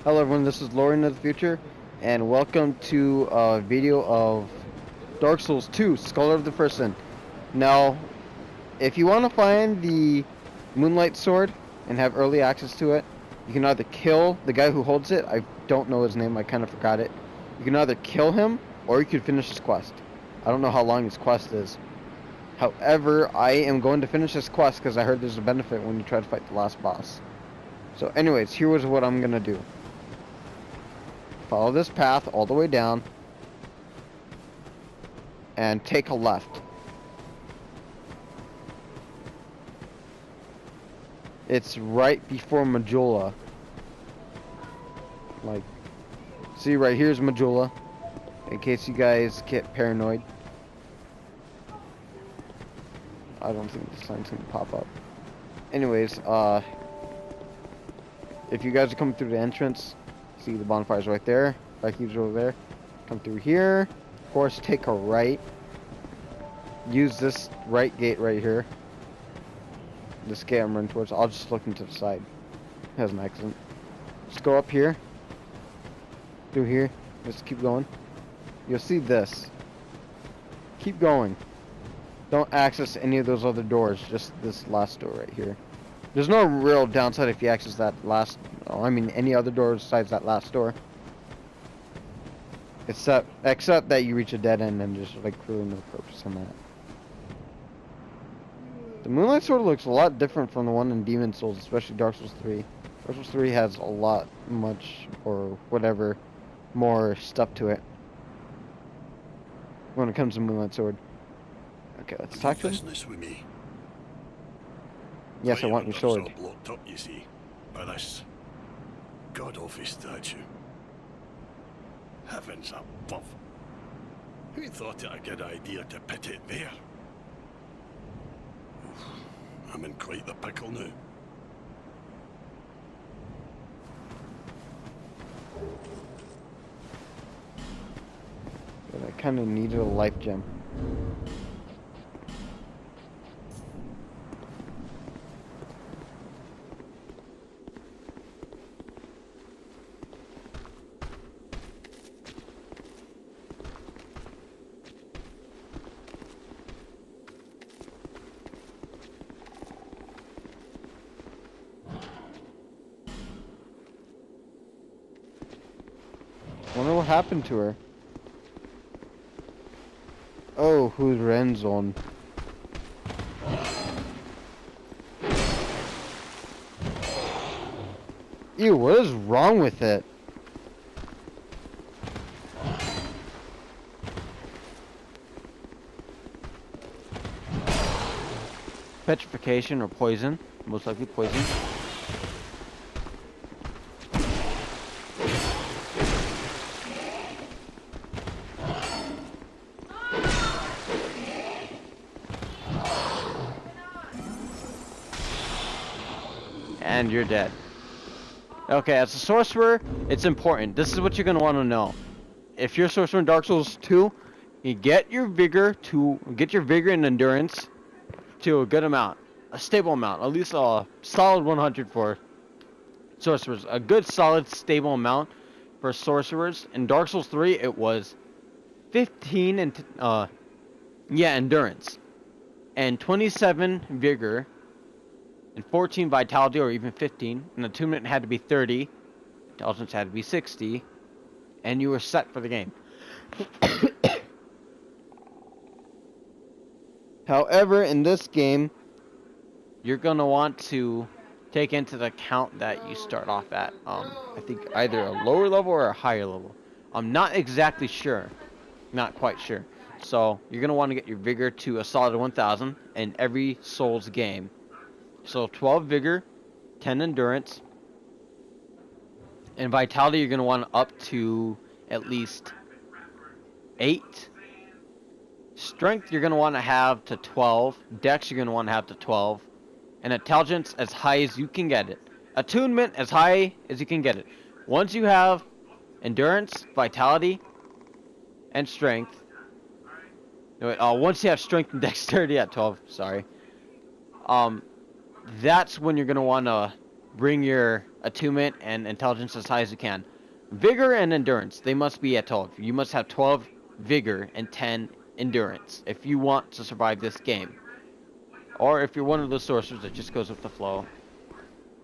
Hello everyone, this is Lauren of the future, and welcome to a video of Dark Souls 2, Scholar of the First Sin. Now, if you want to find the Moonlight Sword and have early access to it, you can either kill the guy who holds it. I don't know his name, I kind of forgot it. You can either kill him, or you can finish his quest. I don't know how long his quest is. However, I am going to finish this quest because I heard there's a benefit when you try to fight the last boss. So anyways, here was what I'm going to do. Follow this path all the way down and take a left. It's right before Majula. Like, see right here's Majula, in case you guys get paranoid. I don't think the sign's gonna pop up. Anyways, if you guys are coming through the entrance, see the bonfire's right there. Vikings over there. Come through here. Of course, take a right. Use this right gate right here. This gate I'm running towards. I'll just look into the side. It has an accident. Just go up here. Through here. Just keep going. You'll see this. Keep going. Don't access any of those other doors. Just this last door right here. There's no real downside if you access that last... Oh, I mean any other door besides that last door. Except that you reach a dead end and there's like really no purpose in that. The Moonlight Sword looks a lot different from the one in Demon Souls, especially Dark Souls 3. Dark Souls 3 has a lot, much, or whatever, more stuff to it when it comes to Moonlight Sword. Okay, let's talk to him. Business with me. Yes, I want your sword. All blocked up, you see, by this god awful statue. Heavens above! Who thought it a good idea to put it there? Oof, I'm in quite the pickle now. But I kind of needed a life gem. Wonder what happened to her. Oh, who's Renzon? Ew, what is wrong with it? Petrification or poison. Most likely poison. And you're dead. Okay, as a sorcerer, it's important. This is what you're going to want to know. If you're a sorcerer in Dark Souls 2, you get your vigor and endurance to a good amount. A stable amount. At least a solid 100 for sorcerers. A good, solid, stable amount for sorcerers. In Dark Souls 3, it was 15 and endurance. And 27 vigor. And 14 vitality, or even 15. And attunement had to be 30. Intelligence had to be 60. And you were set for the game. However, in this game, you're going to want to take into the account that you start off at, I think, either a lower level or a higher level. I'm not exactly sure. Not quite sure. So, you're going to want to get your vigor to a solid 1,000 in every Souls game. So 12 vigor, 10 endurance, and vitality you're going to want up to at least 8. Strength you're going to want to have to 12. Dex you're going to want to have to 12. And intelligence as high as you can get it. Attunement as high as you can get it. Once you have endurance, vitality, and strength. Once you have strength and dexterity at 12, sorry. That's when you're going to want to bring your attunement and intelligence as high as you can. Vigor and endurance, they must be at 12. You must have 12 vigor and 10 endurance if you want to survive this game. Or if you're one of those sorcerers that just goes with the flow,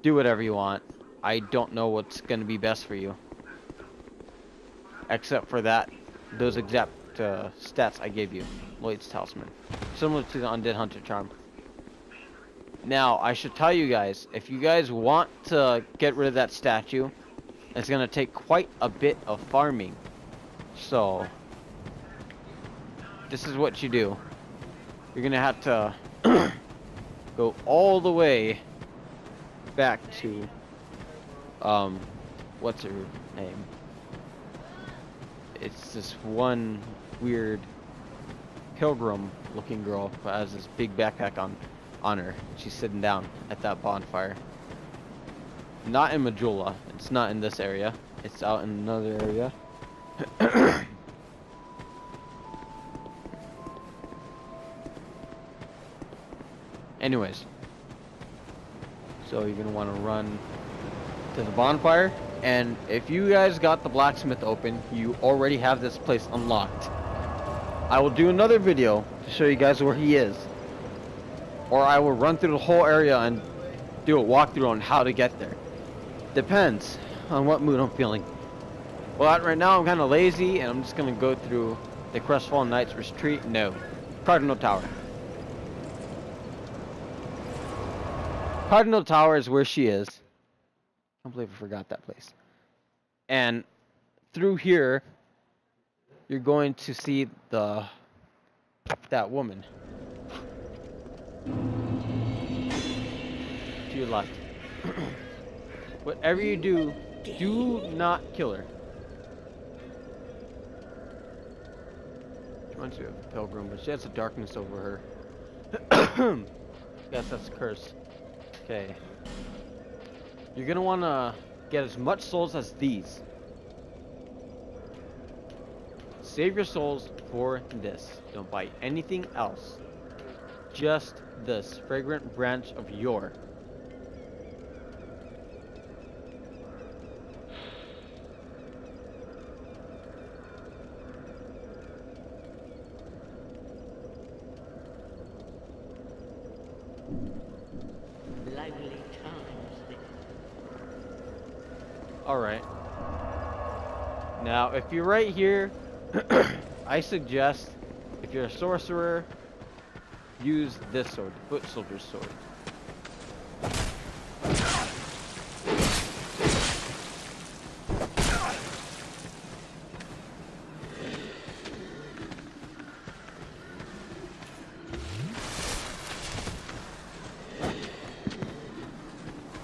do whatever you want. I don't know what's going to be best for you. Except for those exact stats I gave you. Lloyd's Talisman. Similar to the Undead Hunter Charm. Now, I should tell you guys, if you guys want to get rid of that statue, it's going to take quite a bit of farming. So, this is what you do. You're going to have to go all the way back to, what's her name? It's this one weird pilgrim looking girl who has this big backpack on her. She's sitting down at that bonfire. Not in Majula. It's not in this area. It's out in another area. Anyways. So you're going to want to run to the bonfire. And if you guys got the blacksmith open, you already have this place unlocked. I will do another video to show you guys where he is. Or I will run through the whole area and do a walkthrough on how to get there. Depends on what mood I'm feeling. Well, right now I'm kind of lazy and I'm just going to go through the Crestfallen Knights Retreat. No. Cardinal Tower. Cardinal Tower is where she is. I can't believe I forgot that place. And through here, you're going to see that woman. To your left. Whatever you do, do not kill her. She reminds me of a pilgrim, but she has a darkness over her. Yes, that's a curse. Okay. You're gonna wanna get as much souls as these. Save your souls for this. Don't buy anything else. Just this fragrant branch of yore. Lively times. Alright. Now, if you're right here, I suggest, if you're a sorcerer, use this sword, the foot soldier's sword.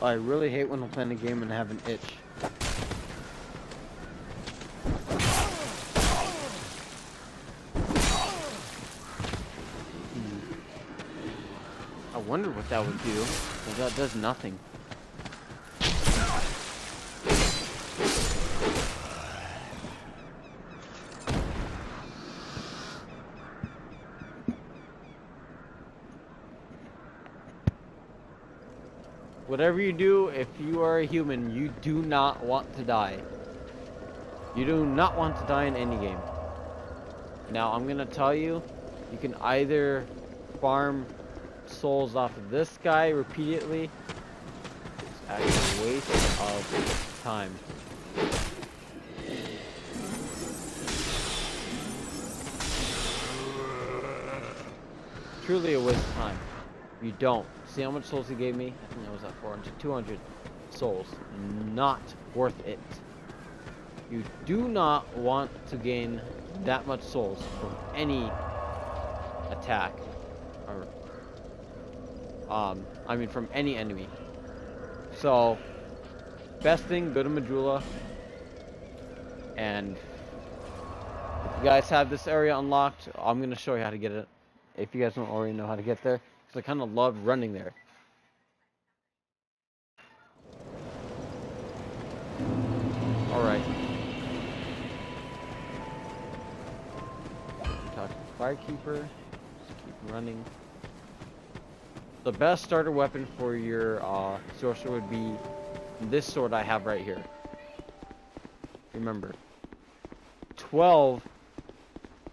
I really hate when I'm playing a game and I have an itch. I wonder what that would do, but that does nothing. Whatever you do, if you are a human, you do not want to die. You do not want to die in any game. Now, I'm gonna tell you, you can either farm souls off of this guy repeatedly. It's actually a waste of time. Truly a waste of time. You don't. See how much souls he gave me? I think that was at 400, 200 souls. Not worth it. You do not want to gain that much souls from any attack. Or, I mean from any enemy. So, best thing, go to Majula. And if you guys have this area unlocked, I'm going to show you how to get it. If you guys don't already know how to get there. I kind of love running there. Alright. Talk to the Firekeeper. Just keep running. The best starter weapon for your sorcerer would be this sword I have right here. Remember, 12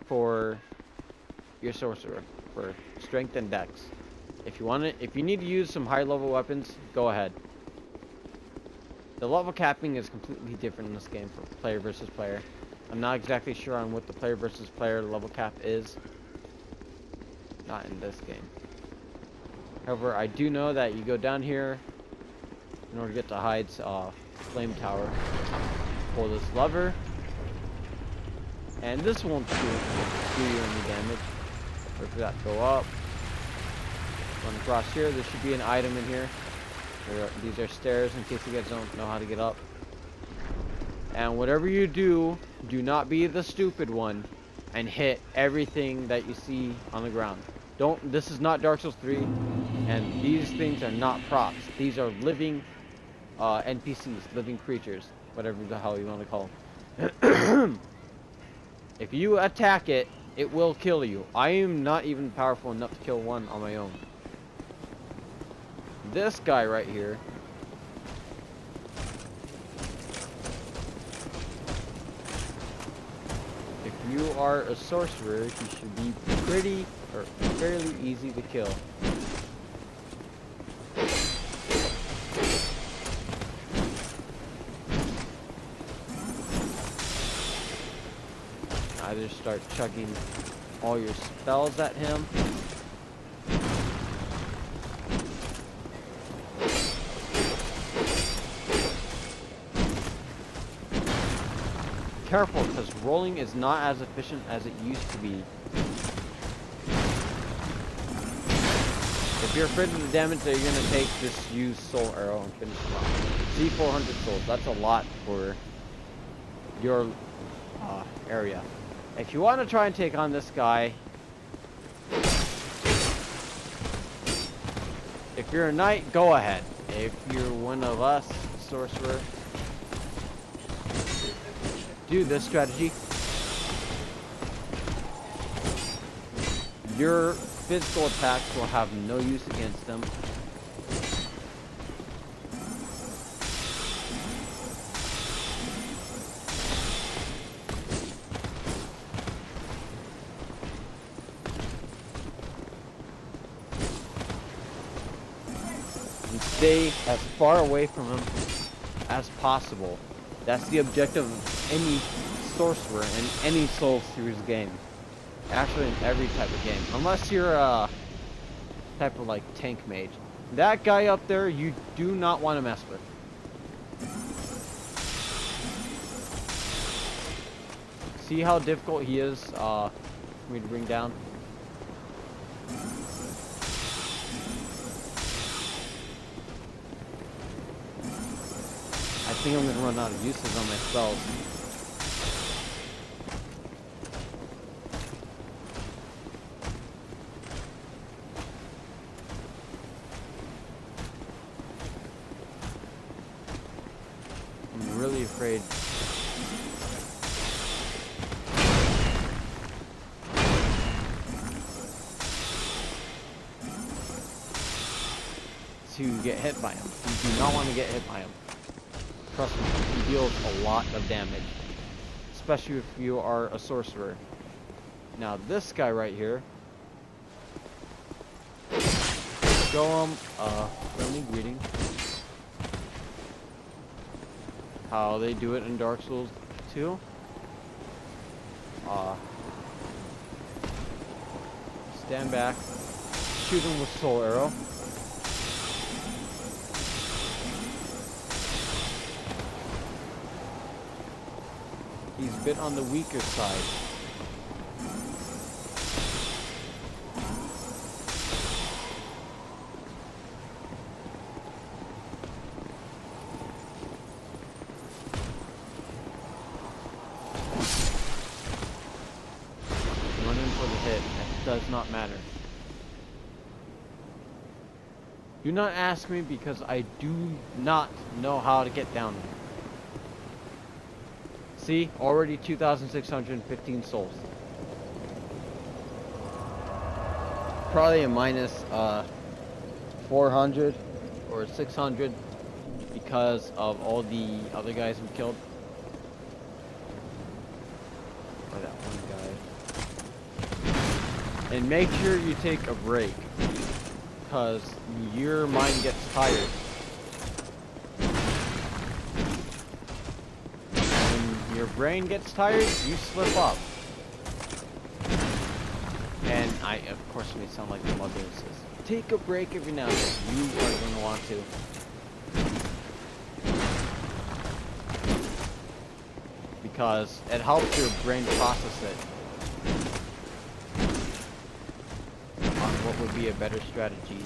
for your sorcerer for strength and dex. If you need to use some high level weapons, go ahead. The level capping is completely different in this game for player versus player. I'm not exactly sure on what the player versus player level cap is. Not in this game. However, I do know that you go down here in order to get to Hyde's flame tower. Pull this lever. And this won't do you any damage. Wait for that to go up. Run across here. There should be an item in here. These are stairs in case you guys don't know how to get up. And whatever you do, do not be the stupid one and hit everything that you see on the ground. This is not Dark Souls 3, and these things are not props. These are living NPCs, living creatures, whatever the hell you want to call them. If you attack it, it will kill you. I am not even powerful enough to kill one on my own. This guy right here. If you are a sorcerer, he should be pretty or fairly easy to kill. I just start chucking all your spells at him. Careful, because rolling is not as efficient as it used to be. If you're afraid of the damage that you're going to take, just use Soul Arrow and finish him off. See, 400 souls. That's a lot for your area. If you want to try and take on this guy, if you're a knight, go ahead. If you're one of us, sorcerer, do this strategy. Your physical attacks will have no use against them. And stay as far away from him as possible. That's the objective of any sorcerer in any Souls series game. Actually, in every type of game. Unless you're a type of like tank mage. That guy up there, you do not want to mess with. See how difficult he is for me to bring down? I think I'm gonna run out of uses on my spells. I'm really afraid. To get hit by him. You do not want to get hit by him. Trust me, he deals a lot of damage. Especially if you are a sorcerer. Now this guy right here. Show him a friendly greeting. How they do it in Dark Souls 2. Stand back. Shoot him with Soul Arrow. He's a bit on the weaker side. Run in for the hit. That does not matter. Do not ask me because I do not know how to get down there. See, already 2,615 souls. Probably a minus 400 or 600 because because of all the other guys we killed. Or that one guy. And make sure you take a break, because your mind gets tired. When your brain gets tired, you slip up. And I, of course, may sound like the mother says, take a break every now and then. You are going to want to. Because it helps your brain process it on what would be a better strategy.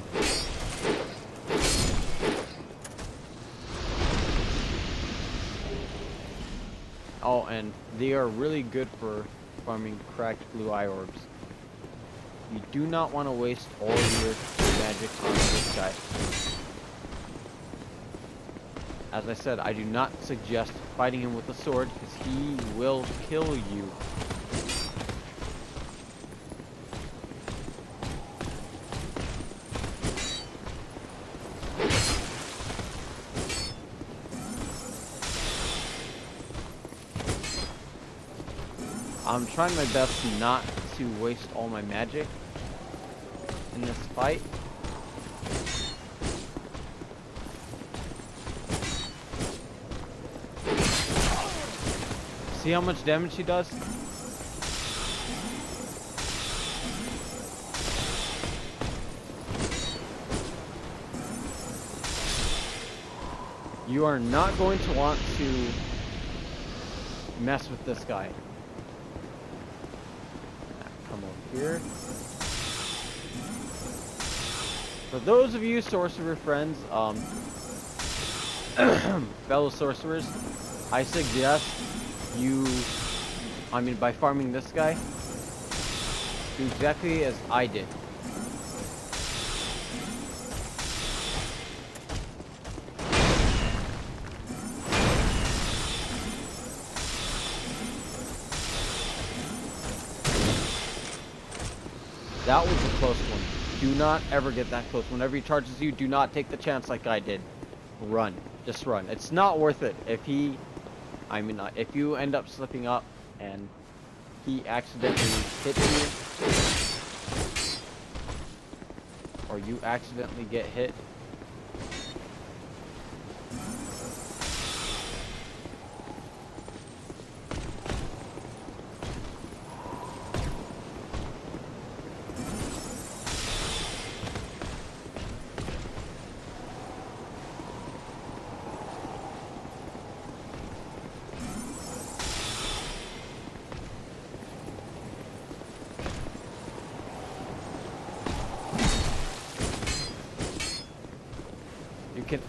Oh, and they are really good for farming cracked blue eye orbs. You do not want to waste all your magic on this guy. As I said, I do not suggest fighting him with a sword, because he will kill you. I'm trying my best not to waste all my magic in this fight. See how much damage he does? You are not going to want to mess with this guy. Come over here. For those of you sorcerer friends, fellow sorcerers, I suggest you, by farming this guy, do exactly as I did. That was a close one. Do not ever get that close. Whenever he charges you, do not take the chance like I did. Run. Just run. It's not worth it. If if you end up slipping up and he accidentally hits you, or you accidentally get hit,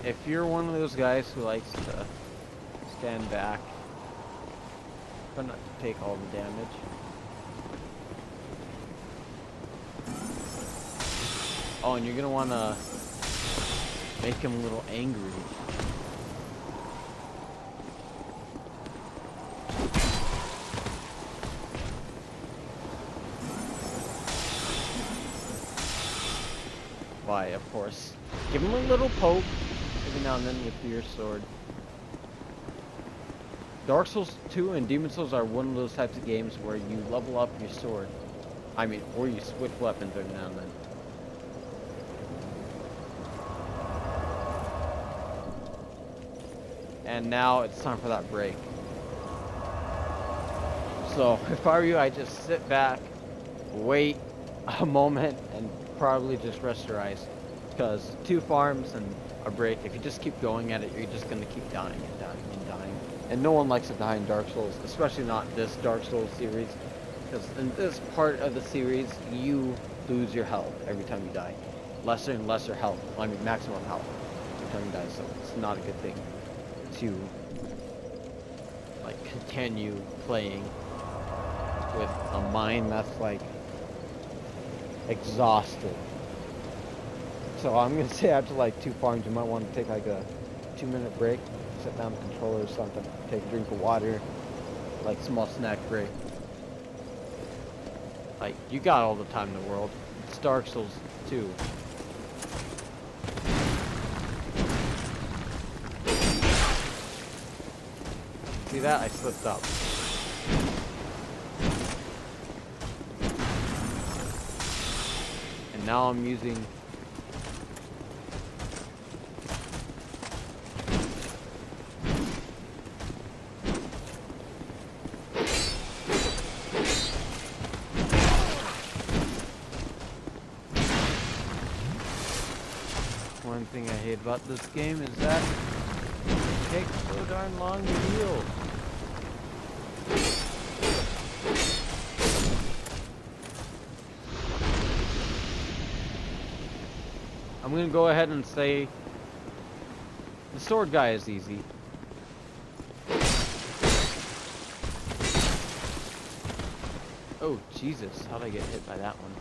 if you're one of those guys who likes to stand back, try not to take all the damage. Oh, and you're gonna want to make him a little angry. By, of course, give him a little poke every now and then with your sword. Dark Souls 2 and Demon Souls are one of those types of games where you level up your sword. Or you switch weapons every now and then. And now it's time for that break. So, if I were you, I'd just sit back, wait a moment, and probably just rest your eyes. Because 2 farms and a break, if you just keep going at it, you're just going to keep dying and dying and dying. And no one likes to die in Dark Souls, especially not this Dark Souls series. Because in this part of the series, you lose your health every time you die. Lesser and lesser health. Maximum health every time you die, so it's not a good thing to continue playing with a mind that's exhausted. So I'm gonna say after 2 farms, you might want to take a 2-minute break, sit down the controller or something, take a drink of water, small snack break. You got all the time in the world. It's Dark Souls 2. See that? I slipped up. And now I'm using... One thing I hate about this game is that it takes so darn long to heal. I'm gonna go ahead and say the sword guy is easy. Oh Jesus, how'd I get hit by that one?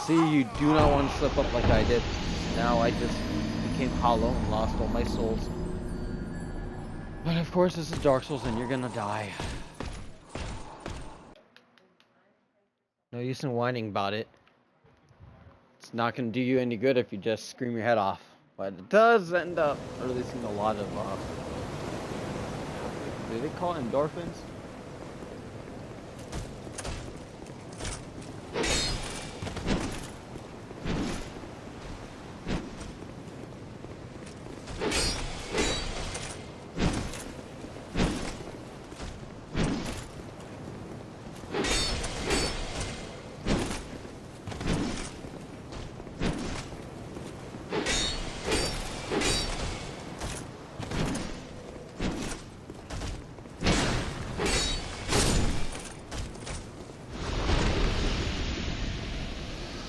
See, you do not want to slip up like I did. Now I just became hollow and lost all my souls. But of course this is Dark Souls and you're gonna die. No use in whining about it. It's not gonna do you any good if you just scream your head off. But it does end up releasing a lot of, do they call it endorphins?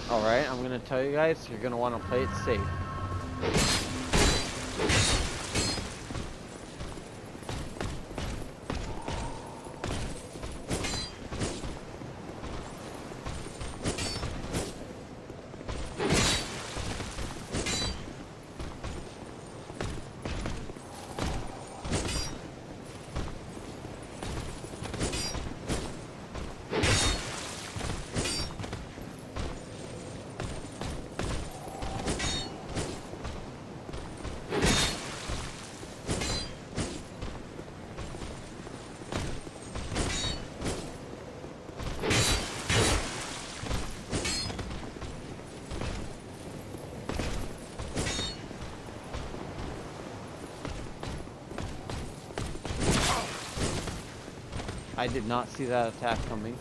Alright, I'm gonna tell you guys, you're gonna want to play it safe. I did not see that attack coming.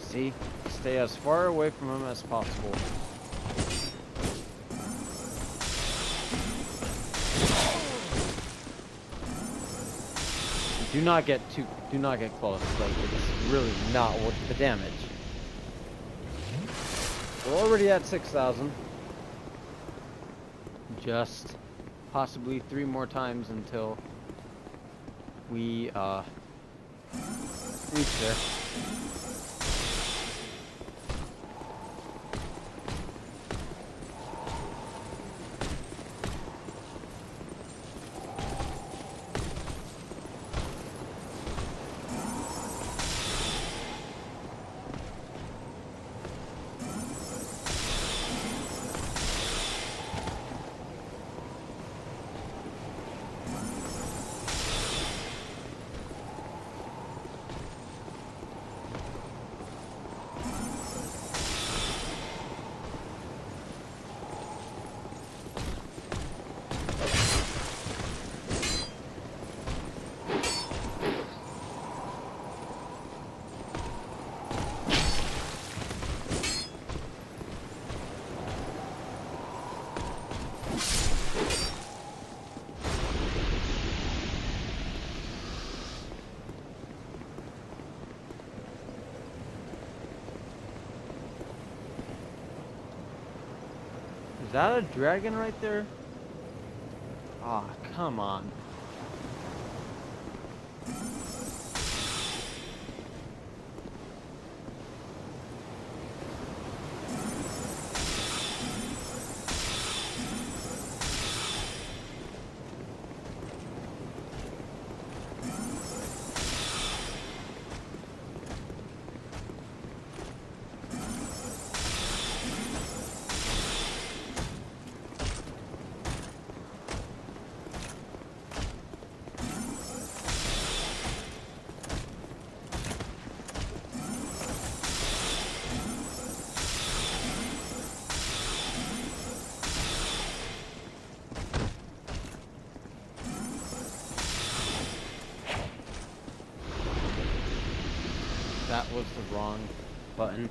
See? Stay as far away from him as possible. Do not get close. Like, it's really not worth the damage. We're already at 6,000. Just possibly 3 more times until we reach there. that a dragon right there? Ah, come on. That was the wrong button.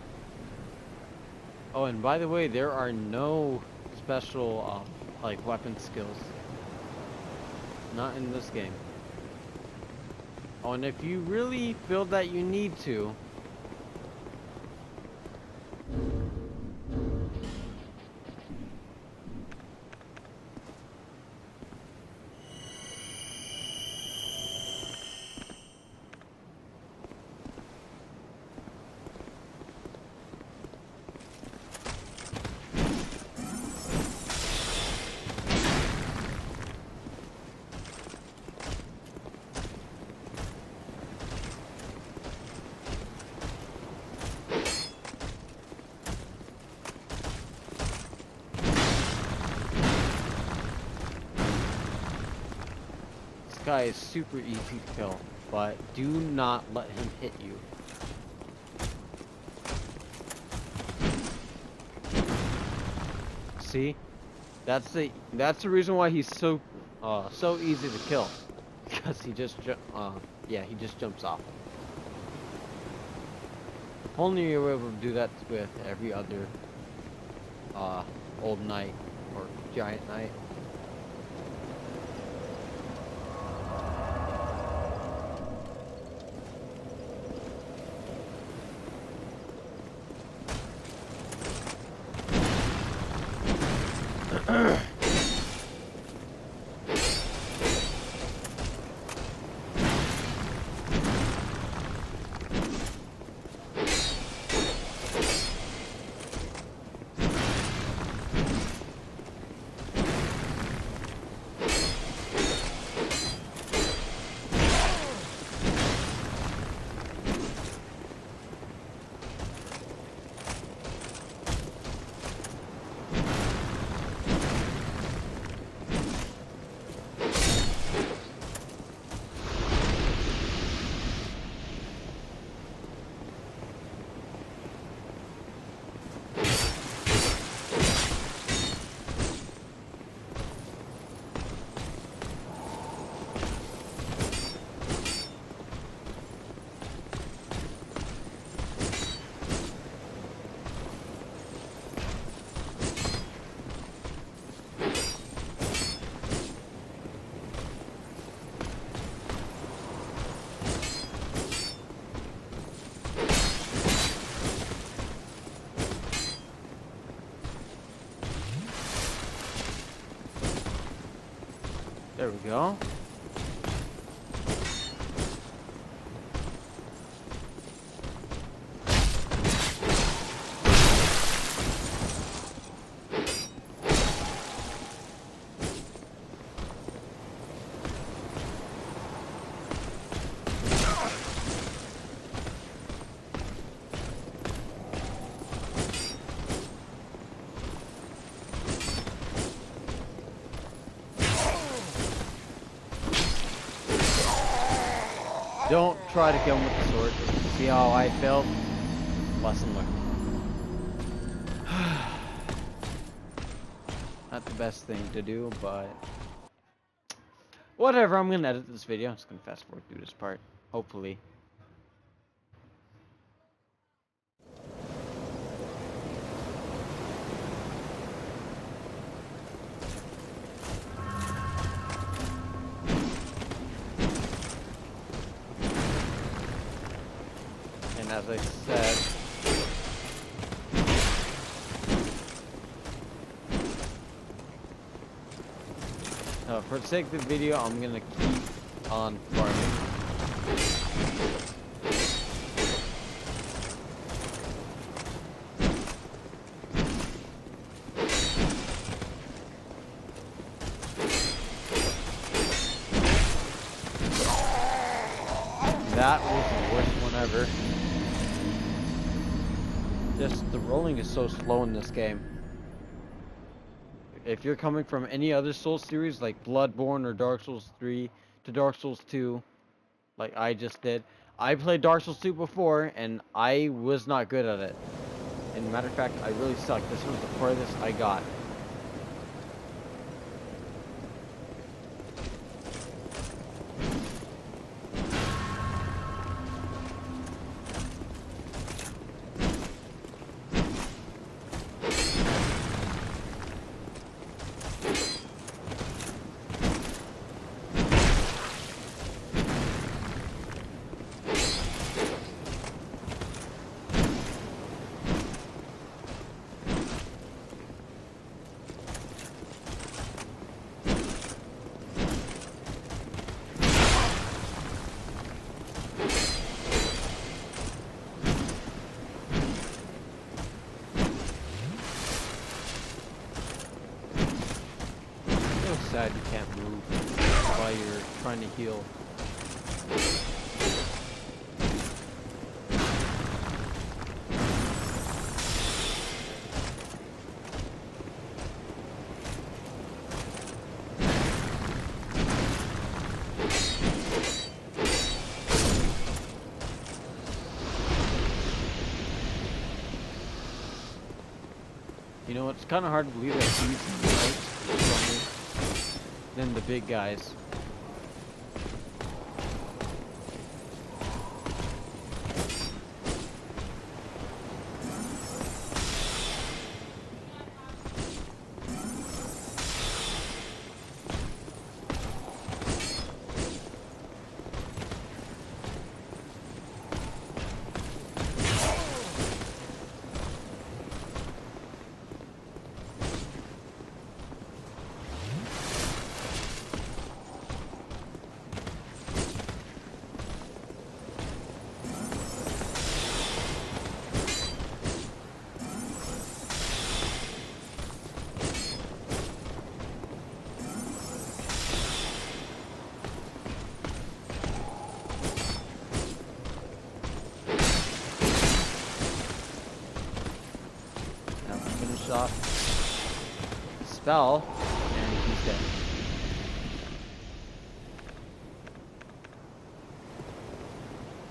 Oh, and by the way, there are no special, like, weapon skills. Not in this game. Oh, and if you really feel that you need to, this guy is super easy to kill, but do not let him hit you. See? That's the reason why he's so easy to kill. Because he just he just jumps off. If only you were able to do that with every other old knight or giant knight. There we go. Don't try to kill him with the sword. See how I failed? Lesson learned. Not the best thing to do, but whatever. I'm gonna edit this video. I'm just gonna fast forward through this part. Hopefully. As I said, for the sake of the video, I'm gonna keep on farming. That was the worst one ever. Just the rolling is so slow in this game. If you're coming from any other Souls series like Bloodborne or Dark Souls 3 to Dark Souls 2, like I just did, I played Dark Souls 2 before and I was not good at it. And matter of fact, I really sucked. This was the furthest I got. Sad you can't move while you're trying to heal. You know, it's kind of hard to believe that he's right than the big guys. Off spell and he's dead.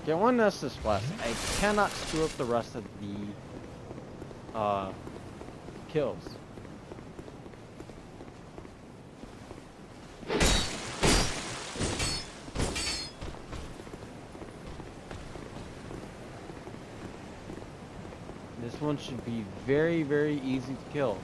Okay, one Nessus Blast. I cannot screw up the rest of the kills. This one should be very, very easy to kill.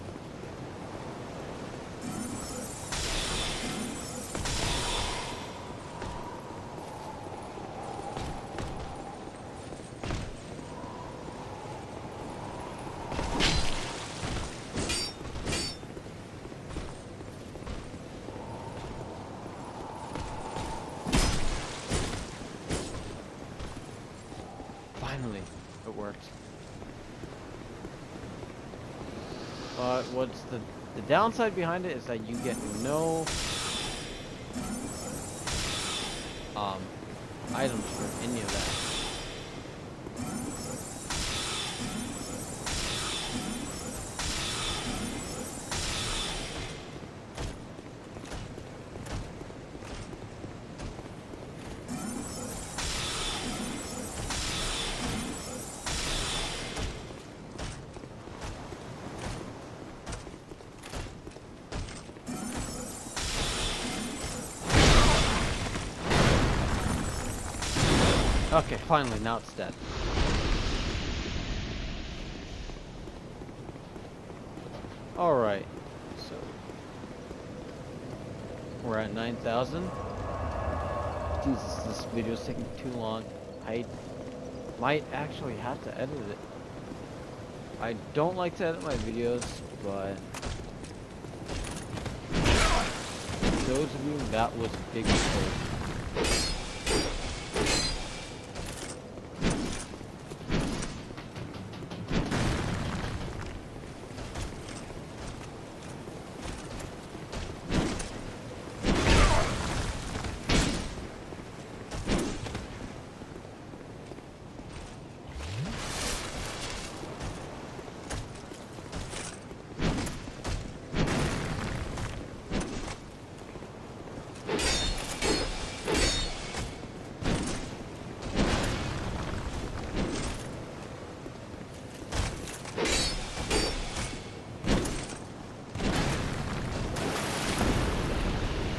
Finally, it worked. But what's the downside behind it is that you get no items for any of that. Okay, finally, now it's dead. Alright, so we're at 9,000. Jesus, this video's taking too long. I might actually have to edit it. I don't like to edit my videos, but those of you, that was a big mistake.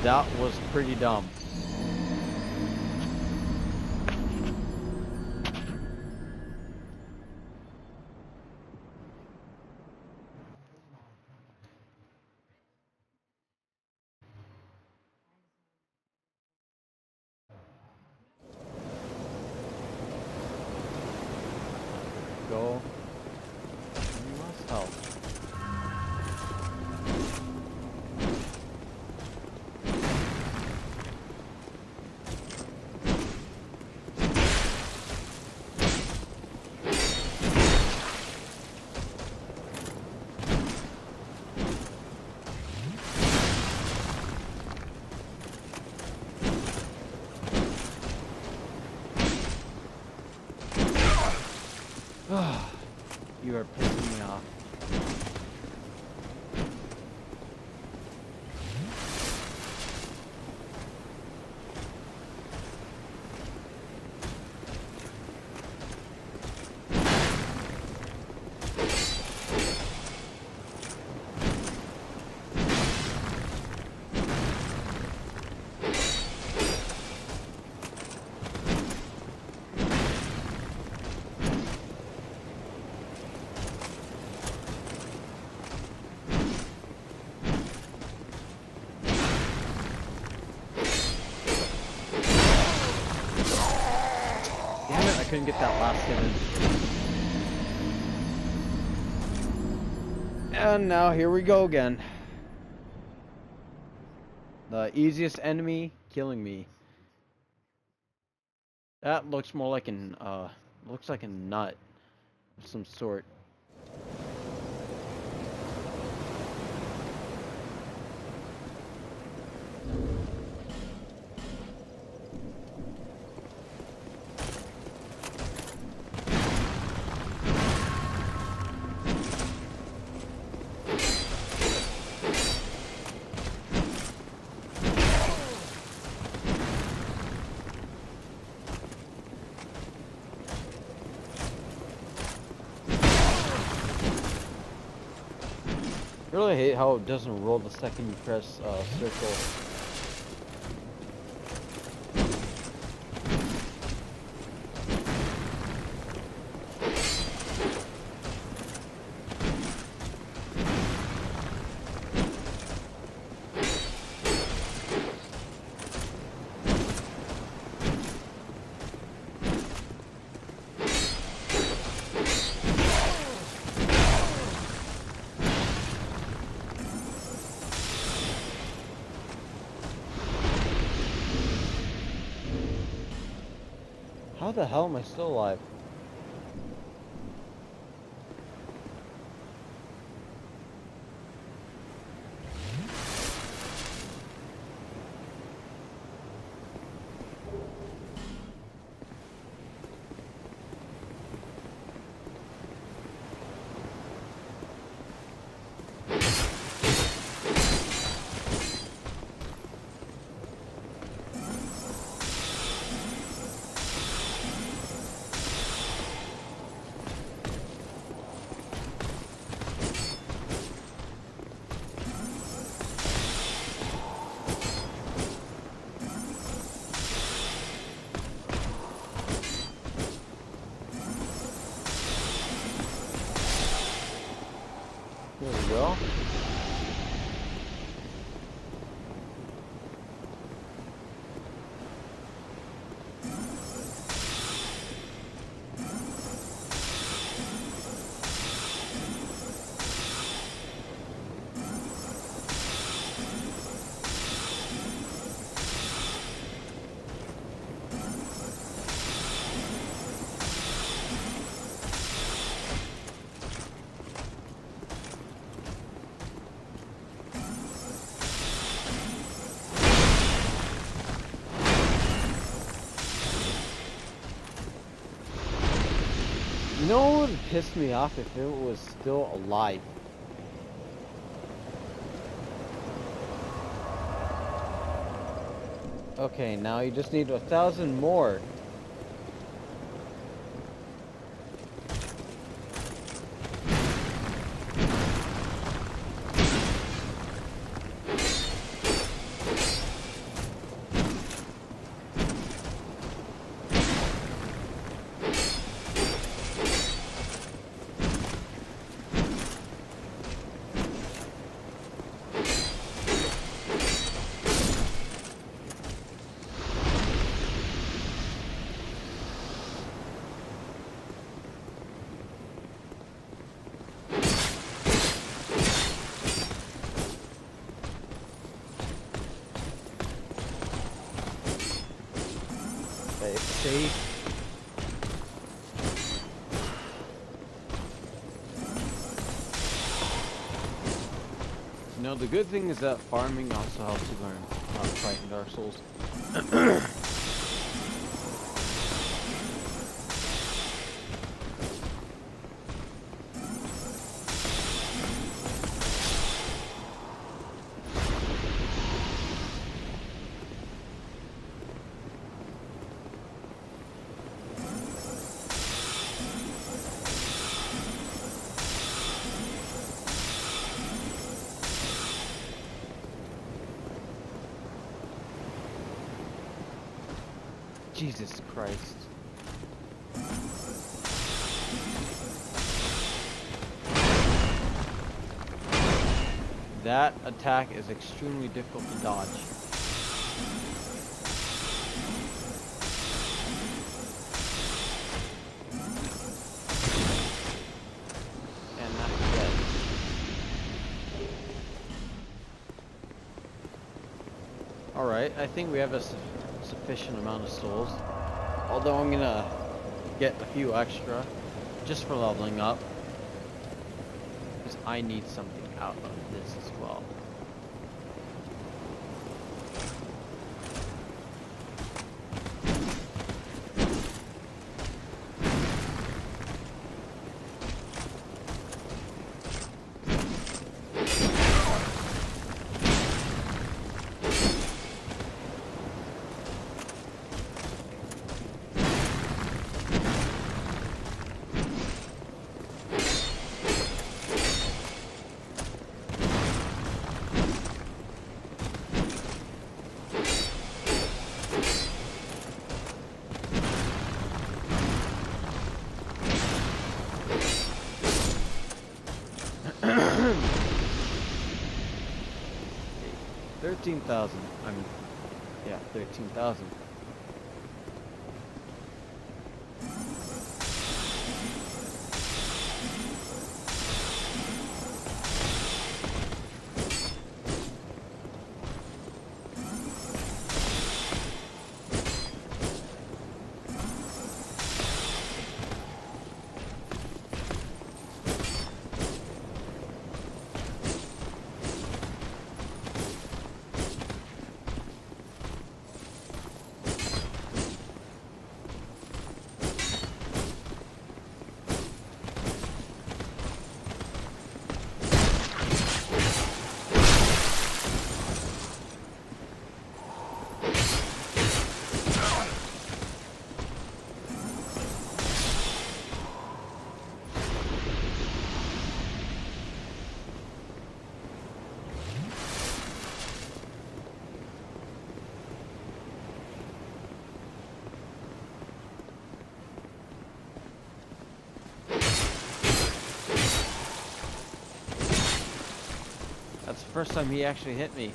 That was pretty dumb. Go. You must help. You are pissing me off. Damn it, I couldn't get that last hit in. And now here we go again. The easiest enemy killing me. That looks more like an looks like a nut of some sort. I really hate how it doesn't roll the second you press circle. How the hell am I still alive? know what would piss me off if it was still alive? Okay, now you just need 1,000 more. It's safe. You know, the good thing is that farming also helps you learn how to fight in Dark Souls. Jesus Christ. That attack is extremely difficult to dodge. And that's dead. Alright, I think we have a sufficient amount of souls. Although I'm gonna get a few extra just for leveling up. Because I need something out of this as well. $13,000. I mean, yeah, 13,000. That's the first time he actually hit me.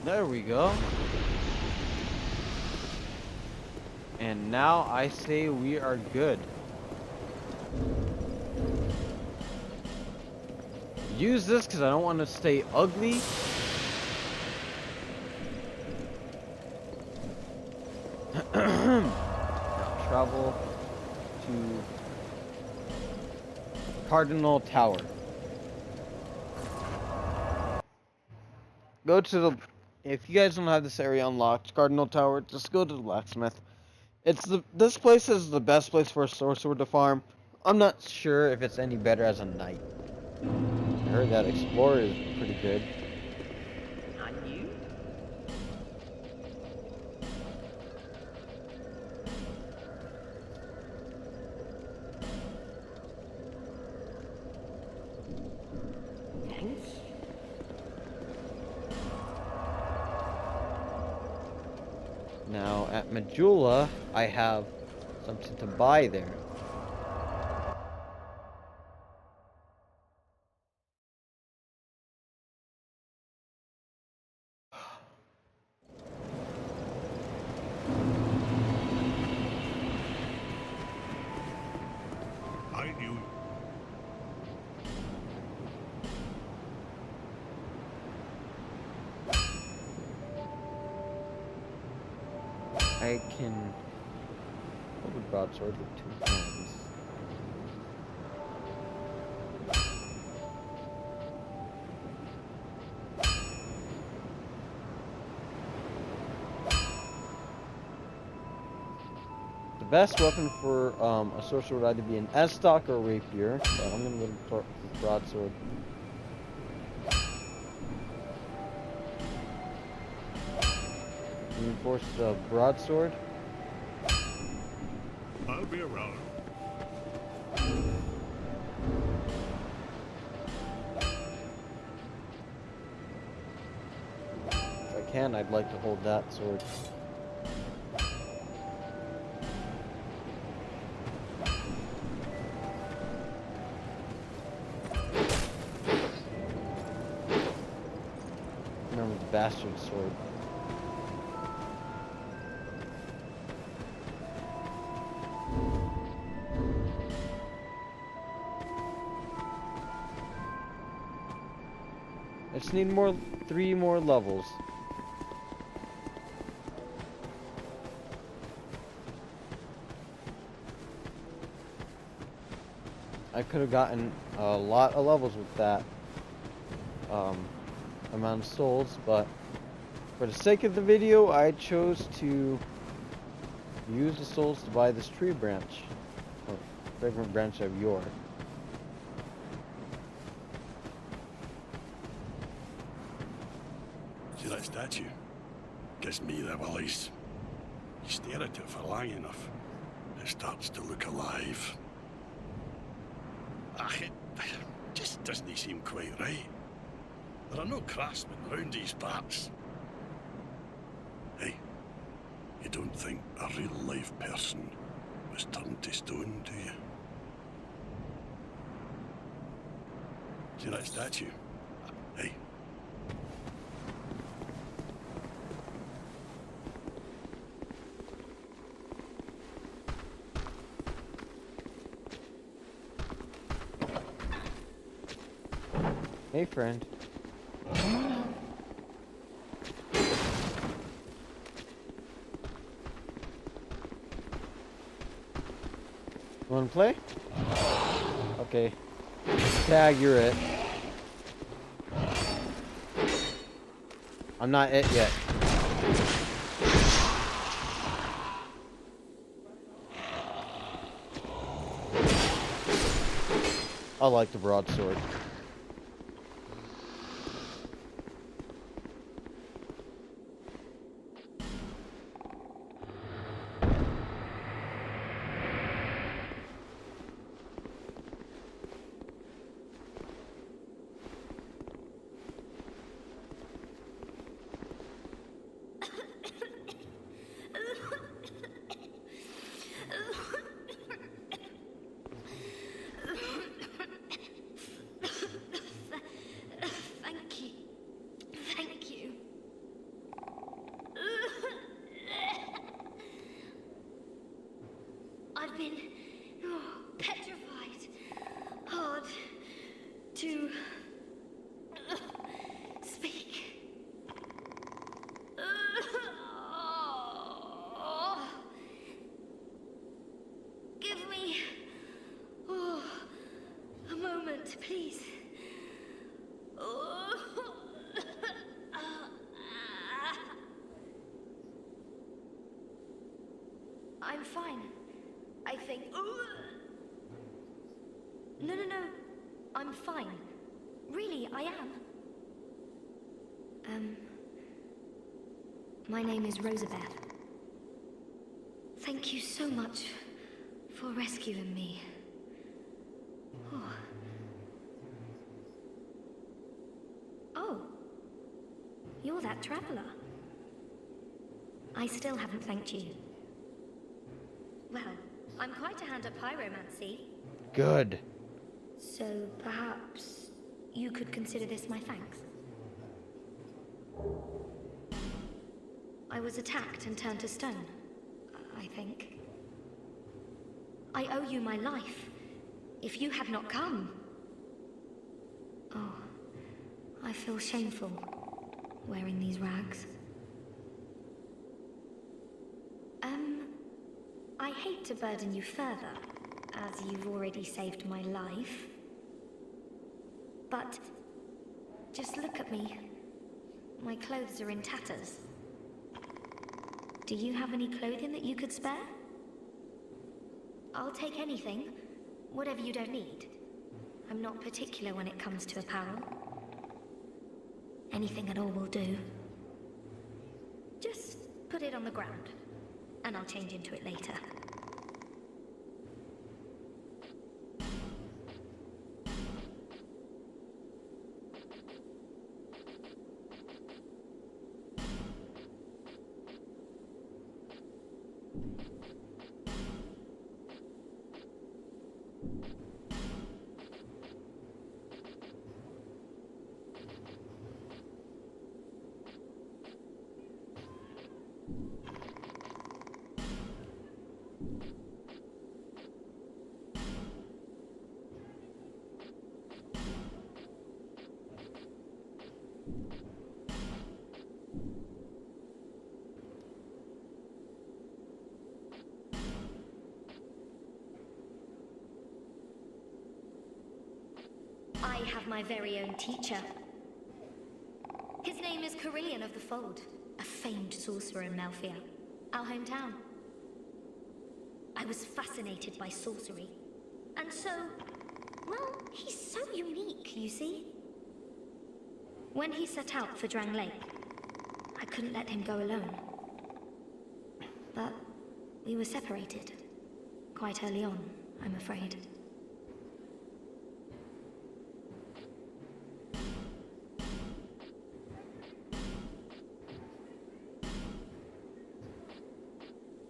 There we go. And now I say we are good. Use this because I don't want to stay ugly. travel to Cardinal Tower. Go to the... If you guys don't have this area unlocked, Cardinal Tower, just go to the blacksmith. This place is the best place for a sorcerer to farm. I'm not sure if it's any better as a knight. I heard that explorer is pretty good. And you? Thanks. Now, at Majula, I have something to buy there. I knew. I can hold a broadsword with 2 hands. The best weapon for a sorcerer would either be an estoc or a rapier, but I'm gonna go with broadsword. Reinforce the broadsword. I'll be around. If I can, I'd like to hold that sword. Remember the bastard sword. I just need 3 more levels. I could have gotten a lot of levels with that amount of souls, but for the sake of the video, I chose to use the souls to buy this tree branch, or fragrant branch of yore. See that statue? Gives me the willies. You stare at it for long enough, it starts to look alive. It just doesn't seem quite right. There are no craftsmen round these parts. Hey, you don't think a real-life person was turned to stone, do you? See that statue? Hey. Hey, friend. You wanna play? Okay. Tag, you're it. I'm not it yet. I like the broadsword. I'm fine. I think... No. I'm fine. Really, I am. My name is Rosabeth. Thank you so much for rescuing me. Oh. You're that traveler. I still haven't thanked you. Well, I'm quite a hand at pyromancy. Good. So perhaps you could consider this my thanks. I was attacked and turned to stone, I think. I owe you my life. If you had not come... Oh, I feel shameful wearing these rags. I hate to burden you further, as you've already saved my life. But just look at me. My clothes are in tatters. Do you have any clothing that you could spare? I'll take anything, whatever you don't need. I'm not particular when it comes to apparel. Anything at all will do. Just put it on the ground, and I'll change into it later. I have my very own teacher. His name is Carillion of the Fold, a famed sorcerer in Melfia, our hometown. I was fascinated by sorcery, and so, well, he's so unique, you see. When he set out for Drang Lake, I couldn't let him go alone. But we were separated, quite early on, I'm afraid.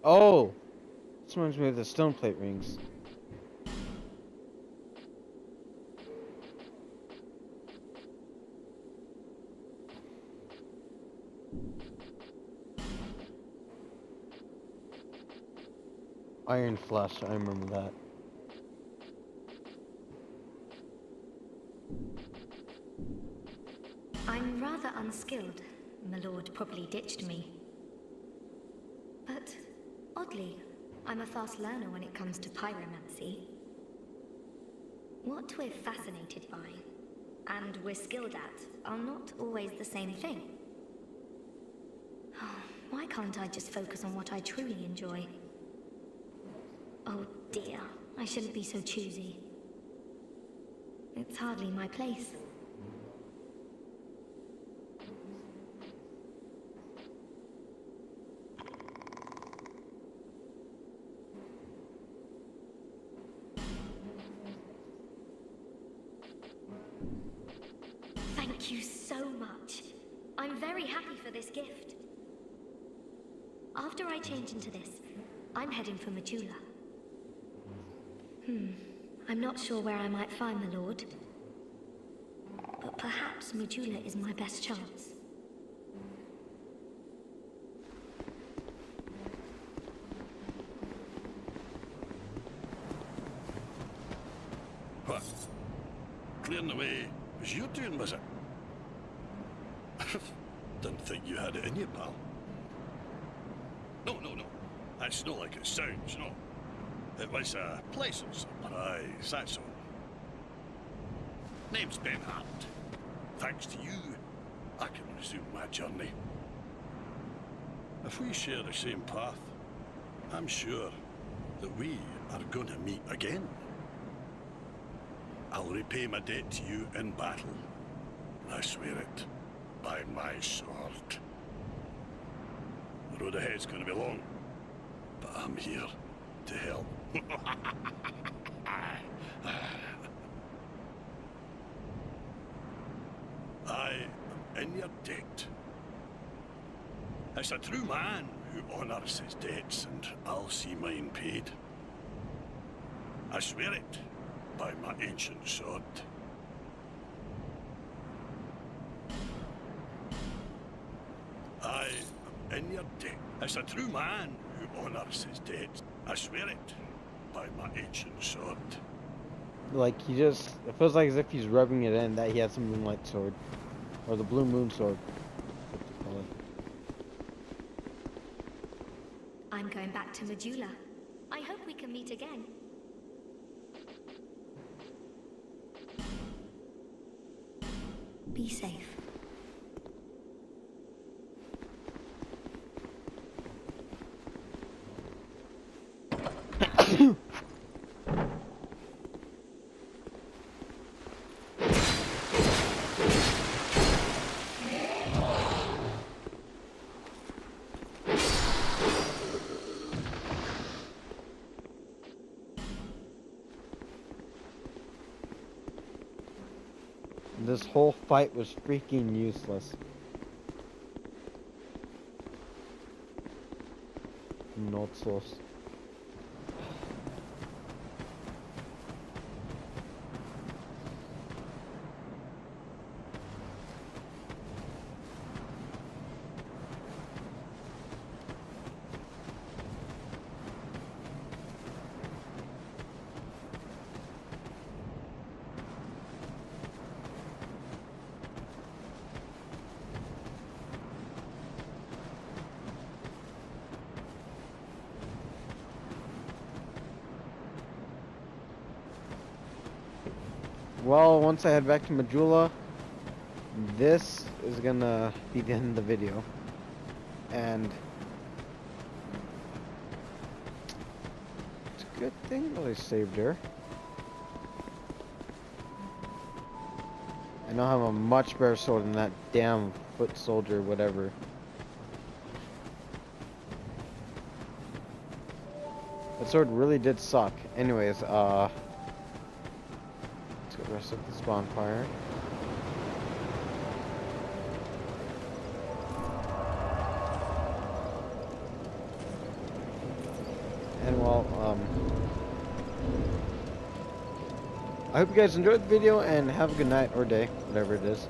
Oh! This reminds me of the stone plate rings. Iron Flesh, I remember that. I'm rather unskilled. My lord probably ditched me. But, oddly, I'm a fast learner when it comes to pyromancy. What we're fascinated by, and we're skilled at, are not always the same thing. Why can't I just focus on what I truly enjoy? Oh dear, I shouldn't be so choosy. It's hardly my place. Thank you so much. I'm very happy for this gift. After I change into this, I'm heading for Majula. I'm not sure where I might find the Lord. But perhaps Majula is my best chance. What? Clearing the way was your doing, was it? Didn't think you had it in you, pal. No. That's not like it sounds, no. It was a pleasant surprise, that's all. Name's Ben Hart. Thanks to you, I can resume my journey. If we share the same path, I'm sure that we are going to meet again. I'll repay my debt to you in battle. I swear it, by my sword. The road ahead's going to be long, but I'm here to help. I am in your debt. It's a true man who honours his debts, and I'll see mine paid. I swear it by my ancient sword. I am in your debt. It's a true man who honours his debts. I swear it by my ancient sword. Like, he just... It feels like as if he's rubbing it in that he has the Moonlight Sword. Or the Blue Moon Sword. What do you call it? I'm going back to Majula. I hope we can meet again. Be safe. This whole fight was freaking useless. Nutzlos. Well, once I head back to Majula, this is gonna be the end of the video. And it's a good thing that I saved her. I now have a much better sword than that damn foot soldier, whatever. That sword really did suck. Anyways, rest of this bonfire. And well, I hope you guys enjoyed the video and have a good night or day, whatever it is.